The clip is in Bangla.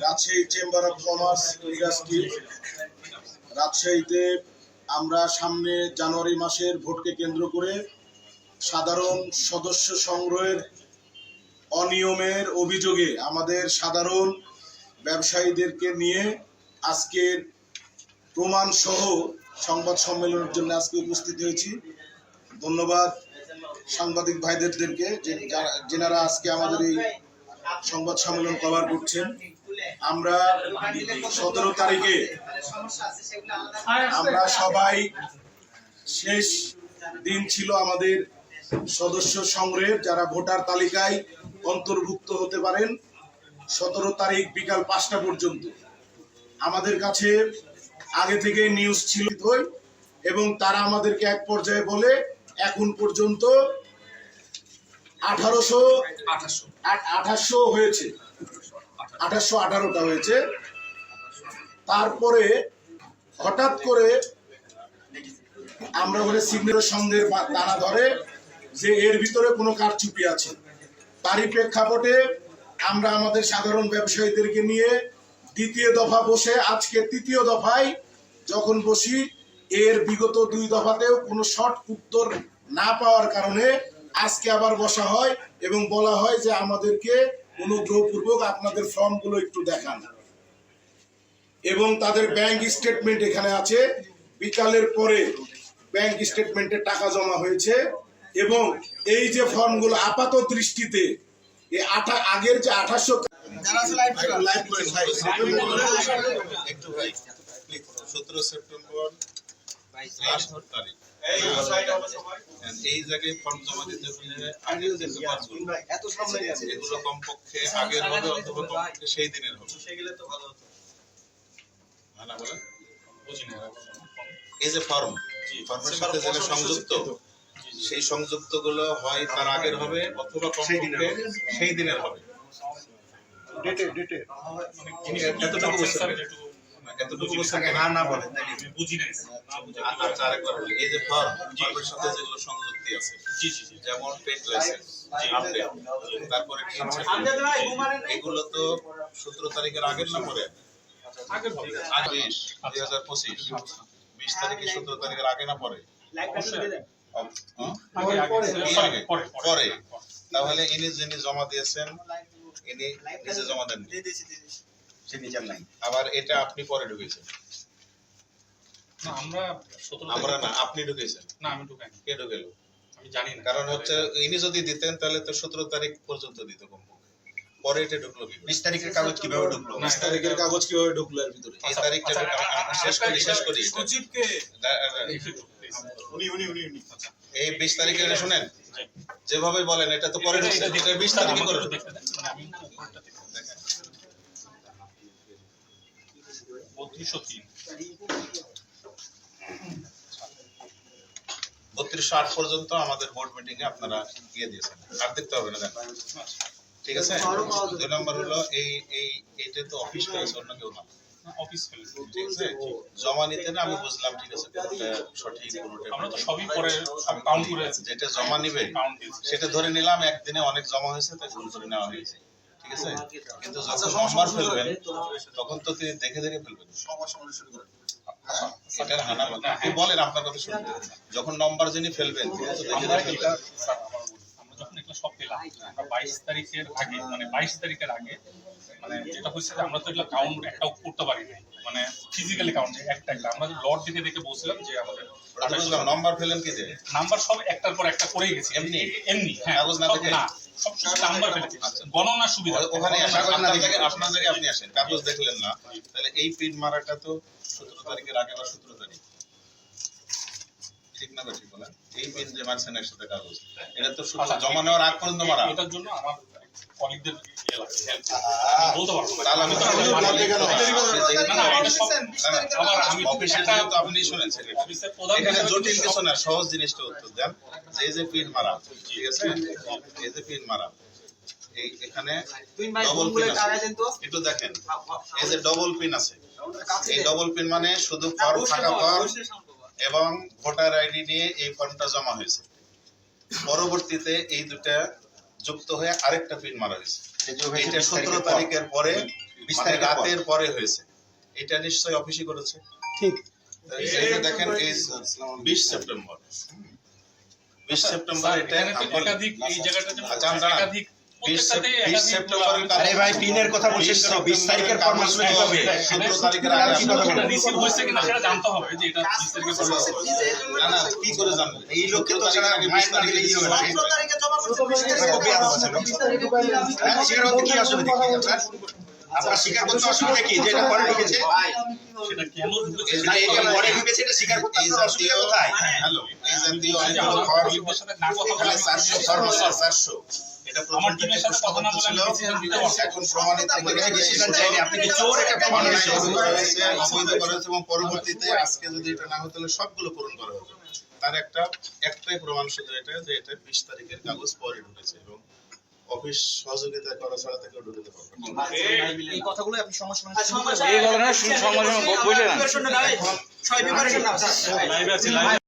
Rajshahi chamber of commerce industry রাজশাহীতে আমরা সামনে জানুয়ারি মাসের ভোটকে কেন্দ্র করে সাধারণ সদস্য সংগ্রহের অনিয়মের অভিযোগে আমাদের সাধারণ ব্যবসায়ীদেরকে নিয়ে আজকের প্রমাণ সহ সংবাদ সম্মেলনের জন্য আজকে উপস্থিত হয়েছি। ধন্যবাদ সাংবাদিক ভাইদেরকে যেনারা আজকে আমাদের এই সংবাদ সম্মেলন কভার করছেন। আমরা 17 তারিখে আমরা সবাই শেষ দিন ছিল আমাদের সদস্য সংগ্রহের, যারা ভোটার তালিকায় অন্তর্ভুক্ত হতে পারেন 17 তারিখ বিকাল 5টা পর্যন্ত আমাদের কাছে আগে থেকে নিউজ ছিল এবং তারা আমাদেরকে এক পর্যায়ে বলে এখন পর্যন্ত 1818 হয়েছে, 1818টা হয়েছে। তারপরে হঠাৎ করে আমরা বলে সিগন্যালের সঙ্গে টানা ধরে যে এর ভিতরে কোনো কারচুপি আছে। তারই প্রেক্ষাপটে আমরা আমাদের সাধারণ ব্যবসায়ীদেরকে নিয়ে দ্বিতীয় দফা বসে আজকে তৃতীয় দফায় যখন বসি, এর বিগত 2 দফাতেও কোনো শর্ট উত্তর না পাওয়ার কারণে আজকে আবার বসা হয় এবং বলা হয় যে আমাদেরকে অনুগ্রহপূর্বক আপনাদের ফর্মগুলো একটু দেখান এবং তাদের ব্যাংক স্টেটমেন্ট এখানে আছে। বিকালের পরে ব্যাংক স্টেটমেন্টে টাকা জমা হয়েছে এবং এই যে ফর্মগুলো আপাত দৃষ্টিতে আগের যে 1800 17 সেপ্টেম্বর তারিখ এই জায়গায় ফর্ম জমা দিতে হলে আগের যে এগুলো কমপক্ষে আগের হবে অথবা কমপক্ষে সেই দিনের হবে। এই যে ফর্মের সাথে যেটা সংযুক্ত, সেই সংযুক্ত গুলো হয় তার আগের হবে অথবা কমপক্ষে সেই দিনের হবে। এতটুকু না বলেন বুঝি নাই। আচ্ছা, আরেকবার বলি, এই যে ফর্মের সাথে যেগুলো সংযুক্তি আছে, যেমন পেট লাইসেন্স, তারপরে এগুলো তো 17 তারিখের আগের না পরে? 2025 তারিখে 17 তারিখের আগে না পরে? পরে। তাহলে ইনি যিনি জমা দিয়েছেন ইনি নিজে জমা দেন, আবার এটা আপনি পরে ঢুকেছেন? আমরা না, আপনি ঢুকেছেন। না, আমি ঢুকাইনি। কে ঢুকেলো? আমি জানি না। কারণ হচ্ছে ইনি যদি দিতেন তাহলে তো 17 তারিখ পর্যন্ত দিত কমপক্ষে। পরে এটা ঢুকলো কি? 20 তারিখের কাগজ কিভাবে ঢুকলো? 20 তারিখের কাগজ কিভাবে ঢুকলো এর ভিতরে? এই তারিখটা শেষ করি সচিবকে উনি আচ্ছা, এই 20 তারিখে শুনেন যেভাবে বলেন এটা তো পরে ঢুকছে। 20 তারিখে করে ঢুকছে। আমি উপরটা দেখেন 3208 পর্যন্ত আমাদের বোর্ড মিটিং এ আপনারা দিয়ে দিয়েছেন, আর দেখতে হবে না। ঠিক আছে। 2 নম্বর হলো এইটা তো অফিস ফেলেছে, অন্য কেউ না। অফিস ফেলেছে, ঠিক আছে। জমা নিতে না, আমি বুঝলাম, ঠিক আছে, কোনটা সঠিক কোনটা আমরা তো সবই পরে কাউন্ট করে আছে। যেটা জমা নিবে সেটা ধরে নিলাম একদিনে অনেক জমা হয়েছে তাই ভুল করে নেওয়া হয়েছে, ঠিক আছে। কিন্তু যখন নম্বর ফেলবেন তখন তো তিনি দেখে ফেলবেন। এটার হানা আপনি বলেন, আপনার কথা শুনবেন। যখন নম্বর যিনি ফেলবেন তিনি তো দেখে ফেলবেন। আমরা যখন এগুলো সব পেলাম, আমরা 22 তারিখের আগে, মানে 22 তারিখের আগে, মানে যেটা হচ্ছে যে আমরা তো এগুলো কাউন্ট একটাও করতে পারি না, মানে ফিজিক্যালি কাউন্ট একটা আমরা লট দেখে বলছিলাম যে আমাদের নাম্বার ফেলেন কি যে নাম্বার সব একটার পর একটা করেই গেছে। এমনি হ্যাঁ, কাগজ না দেখে না, সব নাম্বার ফেলেছে। গণনার সুবিধা ওখানে আপনার জায়গায় আপনি আসেন, কাগজ দেখলেন না, তাহলে এই পিন মারাটা তো 17 তারিখের আগে বা 17 তারিখ, ঠিক না? ঠিক বলেন। এই পিন যে মারছেন একসাথে কাগজ, এটা তো জমা নেওয়ার আগ পর্যন্ত মারা। এটার জন্য আমার কলিগদের বলতে পারবো আপনি শুনেছেন। এখানে জটিল কিছু না, সহজ জিনিসটা উত্তর দেন। এই যে পিন মারা, ঠিক আছে, এই যে পিন মারা, এই এখানে ডবল পিন আছে, একটু দেখেন, এই যে ডবল পিন আছে। এই ডবল পিন মানে শুধু ফর্ম থাকা ফর্ম এবং ভোটার আইডি নিয়ে এই ফর্মটা জমা হয়েছে। পরবর্তীতে এই দুটা যুক্ত হয়ে আরেকটা পিন মারা হয়েছে। এটা 17 তারিখের তারিখের পরে, 20 মানে তারিখের রাতের পরে হয়েছে। এটা নিশ্চয়ই অফিসই করেছে। ঠিক। এই যে দেখেন এই 20 সেপ্টেম্বর, 20 সেপ্টেম্বর এটা এখানে তো একাধিক এই জায়গাটাতে আচ্ছা, আমরা একাধিক 20 প্রত্যেকটাতেই একাধিক সেপ্টেম্বরের আরে ভাই পিনের কথা বলছেন কেন? 20 তারিখের পর মাসুল কিভাবে? 17 তারিখের আগে কি কথা বলেন? রিসিভ হয়েছে কিনা সেটা জানতে হবে যে এটা 20 তারিখে পর হয়েছে। না না কি করে জানবেন? এই লোককে তো সারা মাইন না দিলে ইয়ে হবে না। কপি আমার কাছে লোক। হ্যাঁ, স্বীকার করতে কি অসুবিধা কি আপনার? আপনার স্বীকার করতে অসুবিধা কি যে এটা পরে ঢুকেছে? সেটা কেন ঢুকেছে না, এটা পরে ঢুকেছে এটা স্বীকার করতে এই আপনার অসুবিধা কোথায়? হ্যালো, এই জাতীয় যে অনেকগুলো আমার খবর কলিগদের সাথে না কথা বলে এখানে 400 ফরমার 400 এটা প্রথম আমার থেকে টিমের সাথে কথা না বলে আমি ডিসিশন দিতে পারবো না। এখন প্রমাণিত আপনার কাছে ডিসিশন চাইনি, আপনি কি চোর এটা প্রমাণ অন্যায় হয়েছে? অবৈধ করেছে, অবৈধ করেছে এবং পরবর্তীতে আজকে যদি এটা না হতো তাহলে সবগুলো পূরণ করা হতো। তার একটাই প্রমাণ শুধু এটা যে এটা 20 তারিখের কাগজ পরে ঢুকেছে এবং অফিস সহযোগিতা করা ছাড়া থেকে ঢুকতে পারবে না। এই কথাগুলো আপনি সমস্যা এই ঘটনা শুনে সমাজে বললেন সবাই প্রিপারেশন নাও।